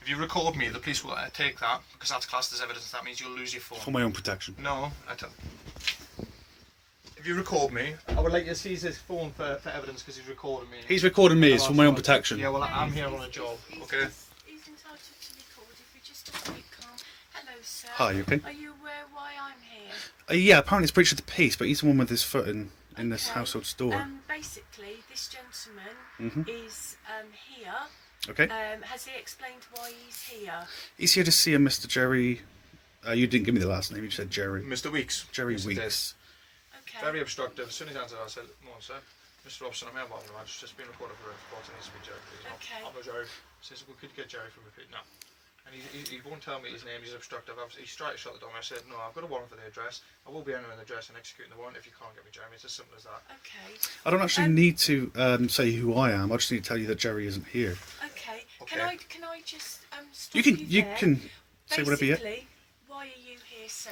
If you record me, the police will take that because that's classed as evidence. That means you'll lose your phone. For my own protection. No, if you record me, I would like you to seize his phone for evidence because he's recording me. He's recording me. It's for my own protection. Yeah, well, I'm here on a job. Okay. He's entitled to record if we just a quick call. Hello, sir. Hi, you okay? Are you aware why I'm here? Yeah, apparently it's breach of the peace, but he's the one with his foot in this household store. Basically, this gentleman is here. Okay. Has he explained why he's here? He's here to see a Mr. Jerry. You didn't give me the last name. You said Jerry. Mr. Weeks. Jerry Yes, Weeks. Okay. Very obstructive. As soon as he answered, I said, "Come on, sir. Mr. Robson, I'm here about the match. Just been recorded for a report. It needs to be Jerry. Okay. I'm not Jerry." He says, "We could get Jerry from repeat." No. And he won't tell me his name. He's obstructive. He's tried to shut the door. I said, "No, I've got a warrant for the address. I will be entering the address and executing the warrant if you can't get me Jeremy." It's as simple as that. Okay. I don't actually need to say who I am. I just need to tell you that Jerry isn't here. Okay. Okay. Can I just stop You can there? say whatever you. Basically, why are you here, sir?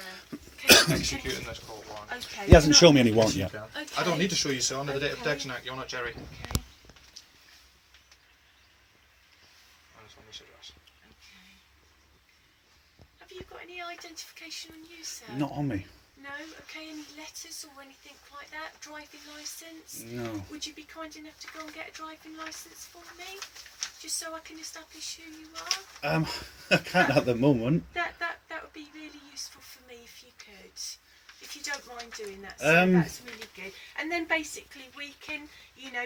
Executing this court warrant. Okay. He hasn't shown me any warrant yet. Okay. I don't need to show you, sir. Under the Data Okay. Protection Act, you're not Jerry. Okay. And it's on this address. Okay. Have you got any identification on you, sir? Not on me. No? Okay, any letters or anything like that? Driving licence? No. Would you be kind enough to go and get a driving licence for me? Just so I can establish who you are? I can't at the moment. That would be really useful for me if you could. If you don't mind doing that, so that's really good. And then basically we can,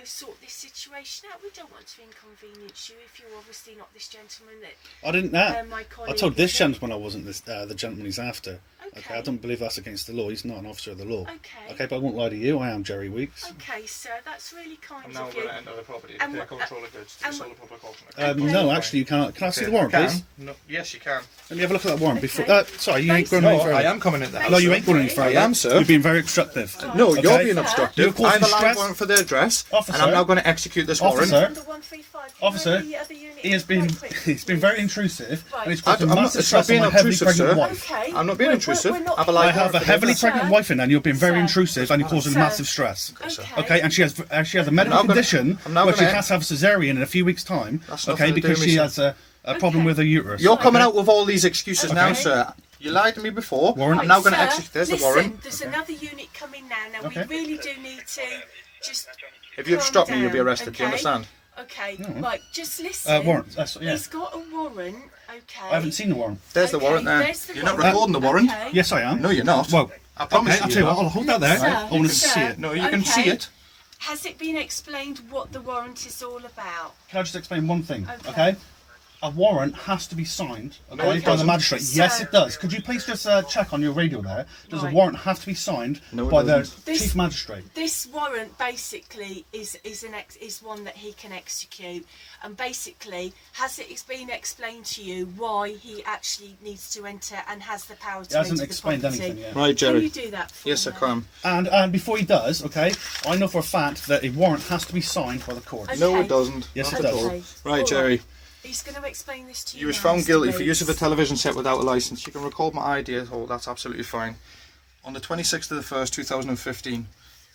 sort this situation out. We don't want to inconvenience you if you're obviously not this gentleman that I didn't. my colleague I told this is. gentleman I wasn't the gentleman he's after. Okay. I don't believe that's against the law. He's not an officer of the law. Okay. Okay, but I won't lie to you. I am Jerry Weeks. Okay, sir, that's really kind I'm now of going you. to enter the property to And take what- control of goods to and sell the public auction. Okay. No, actually, you can't. Can I see the warrant, please? No, yes, you can. Let me have a look at that warrant before. Okay. Sorry, you ain't going No, any further. I am coming in the house. No, you ain't going any further. I am, sir. You're being very obstructive. No, Okay. you're being Sir. obstructive. You're causing I have a live stress. warrant for the address, Officer. and I'm now going to execute this warrant. Officer. Under 135. Can Officer, I the other unit He has been quite quickly, he's been very please? intrusive, Right. and he's I'm causing not- massive it's not stress on being my heavily intrusive, pregnant sir. wife. Okay. I'm not being intrusive. We're not I have a here- live I have a warrant for heavily the pregnant Sir. wife in, and you're being very Sir. intrusive, and you're causing Sir. massive stress. Okay. Okay, and she has a medical I'm now gonna- condition I'm now where she gonna- has to have a cesarean in a few weeks' time. That's Okay, nothing to do because with me, she sir. has a problem with her uterus. You're coming Okay? out with all these excuses now, Okay. sir. You lied to me before. Warrant. I'm now going to Sir, execute. There's the listen, warrant. There's another unit coming now. Now Okay. we really do need to just. If you calm obstruct me, you'll be down, arrested. Do you okay? understand? Okay, right. Just listen. Warrant. Yeah. He's got a warrant. Okay. I haven't seen the warrant. There's the Okay, warrant there. there's the You're not warrant. recording the warrant. Okay. Yes, I am. No, you're not. Well, I promise okay, you. I'll tell you what. you're I'll hold that there. Sir, I want to sir. see it. not. No, you can see Okay. it. Has it been explained what the warrant is all about? Can I just explain one thing? Okay. Okay. A warrant has to be signed No, okay, it by the doesn't. magistrate. So- Yes, it does. Could you please just check on your radio there? Does Right. a warrant have to be signed No, it by the doesn't. chief magistrate? This warrant basically is one that he can execute, and basically it's been explained to you why he actually needs to enter and has the power to He hasn't enter the explained property. anything yet. Right, Can you Jerry. do that for Yes, I me? can. And before he does, okay, I know for a fact that a warrant has to be signed by the court. Okay. No, it doesn't. Yes, Not it at does. all. Okay. Right, All Jerry. He's going to explain this to you. You was now, found Mr. guilty for use of a Bates. television set without a licence. You can record my ID at all, that's absolutely fine. On the 26th of the 1st, 2015,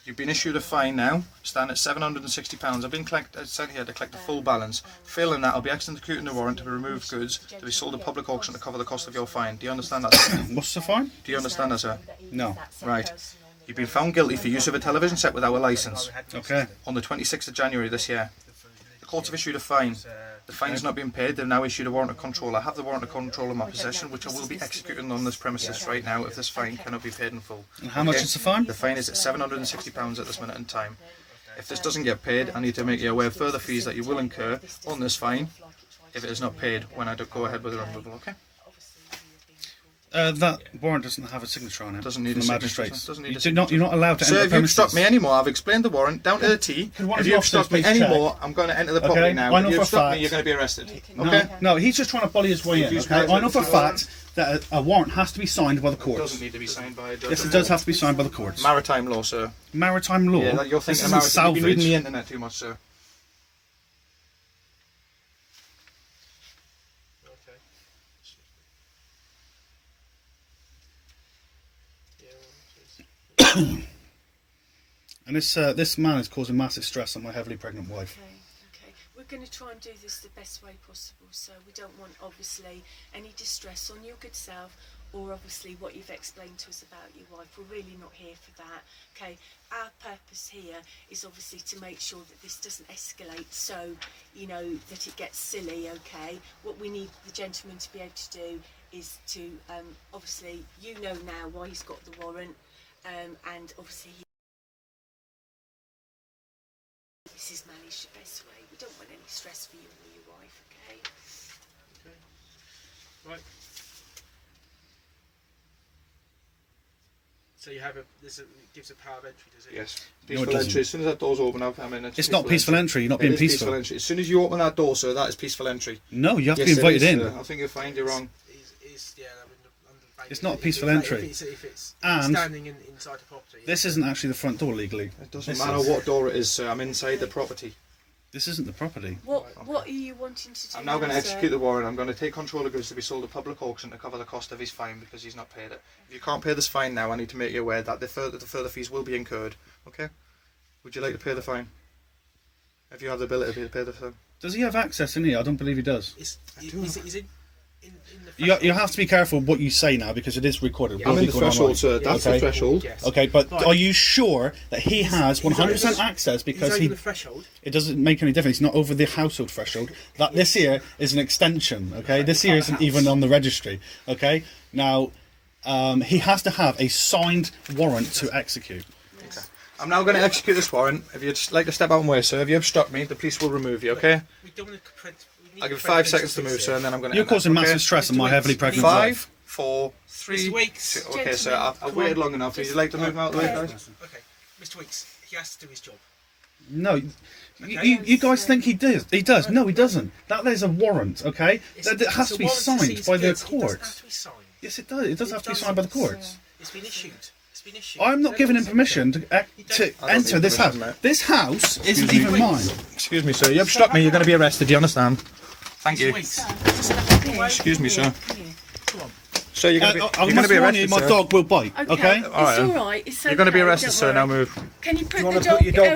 you've been issued a fine now, stand at £760. I've been sent here to collect the full balance. Failing that, I'll be executing the warrant to remove goods to be sold at public auction to cover the cost of your fine. Do you understand that, sir? What's the fine? Do you understand that, sir? No. Right. You've been found guilty for use of a television set without a licence Okay. on the 26th of January this year. The courts have issued a fine. The fine has not been paid. They've now issued a warrant of control. I have the warrant of control in my possession, which I will be executing on this premises right now if this fine cannot be paid in full. And how much Okay? is the fine? The fine is at £760 at this minute in time. If this doesn't get paid, I need to make you aware of further fees that you will incur on this fine if it is not paid when I do go ahead with the removal, okay? That warrant doesn't have a signature on it. Doesn't need from a the signature, magistrates. sir. Doesn't need a You're not allowed to enter Sir, the if you obstruct premises. me anymore, I've explained the warrant down to the T. Could one If of you the obstruct officers me please anymore, check? I'm going to enter the property Okay, now. I know If you for a obstruct me, fact- you're going to be arrested. No, Okay? no, he's just trying to bully his way in. Use Okay, my I know for a identity. fact that a warrant has to be signed by the It courts. doesn't need to be signed by a judge. Yes, it does have to be signed by the courts. Maritime law, sir. Maritime law. Yeah, you're This thinking isn't maritime. You've been reading the salvage. internet too much, sir. And this man is causing massive stress on my heavily pregnant wife. Okay, okay. We're we're going to try and do this the best way possible. So we don't want, obviously, any distress on your good self, or obviously what you've explained to us about your wife. We're really not here for that. Okay, our purpose here is obviously to make sure that this doesn't escalate, so you know that it gets silly. Okay, what we need the gentleman to be able to do is to obviously, you know now why he's got the warrant, and obviously this is managed the best way. We don't want any stress for you or your wife. Okay. Okay. Right. So you have it gives a power of entry, does it? Yes. No, it Peaceful doesn't. entry. As soon as that door's open, It's not peaceful entry. You're not being It is peaceful peaceful. entry. As soon as you open that door, sir, that is peaceful entry. No, you have to Yes, be invited it is, in. sir. I think you'll find you're wrong. Yeah, It's not peaceful entry. If it's And standing inside the property. this isn't actually the front door legally. It doesn't This matter is. what door it is, sir. I'm inside the property. This isn't the property. What are you wanting to do? I'm now going to sir? execute the warrant. I'm going to take control of goods to be sold at public auction to cover the cost of his fine because he's not paid it. If you can't pay this fine now, I need to make you aware that the further fees will be incurred. Okay? Would you like to pay the fine? If you have the ability to pay the fine. Does he have access in here? I don't believe he does. Is it in the You have to be careful what you say now because it is recorded. I'm in the Will be going threshold, online. sir. That's Okay. the threshold. Yes. Okay, but Right. are you sure that he has 100% access because he's he? over the threshold. It doesn't make any difference. He's not over the household threshold. That this here is an extension. Okay, this here isn't even on the registry. Okay, now he has to have a signed warrant to execute. I'm now going to execute this warrant. If you'd like to step out and way, sir, if you obstruct me, the police will remove you, okay? We don't want to I'll give you 5 seconds to move, sir, and then I'm going to... You're causing massive stress on my heavily pregnant wife. 5, 4, 3... Mr. Weeks. 2. Okay, sir, I've waited long enough. Would you like to move him out of the way, guys? Okay, Mr. Weeks, he has to do his job. No, you guys think he does. He does. No, he doesn't. That there's a warrant, okay? That it has to be signed by the courts. Yes, it does. It does have to be signed by the courts. It's been issued. I'm not giving him permission to enter this house. permission, mate. This house isn't even mine. Excuse me, sir. You obstruct me, you're going to be arrested. Do you understand? Thank you. Excuse me, sir. Sir, you're going I to must be warn you, arrested, my sir. dog will bite. Okay. It's all right. It's okay. You're going to be arrested, don't sir. worry. Now move. Can you put wanna the put your dog